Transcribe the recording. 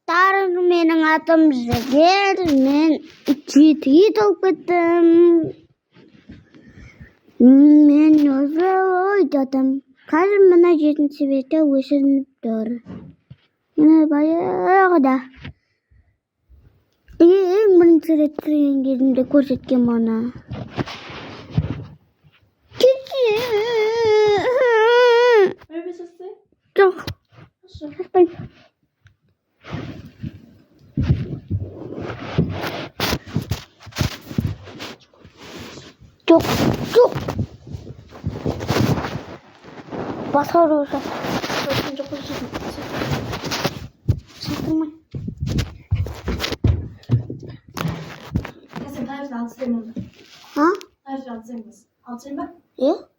Дармын адам зэгэр мен чит опытым. Мен уже идётам. Каждый мана жизнь света вышел дор. Мне баягда. И мен тренинг курсит кемана. Ой, ви щаси? Чок. Що? Чок. Чок. Басарууса. Очень жоққа жетіп. Шатырмай. Сен тайфын алсайм онда. А? Тайфын алсайм бас. Алсайм ба? Е?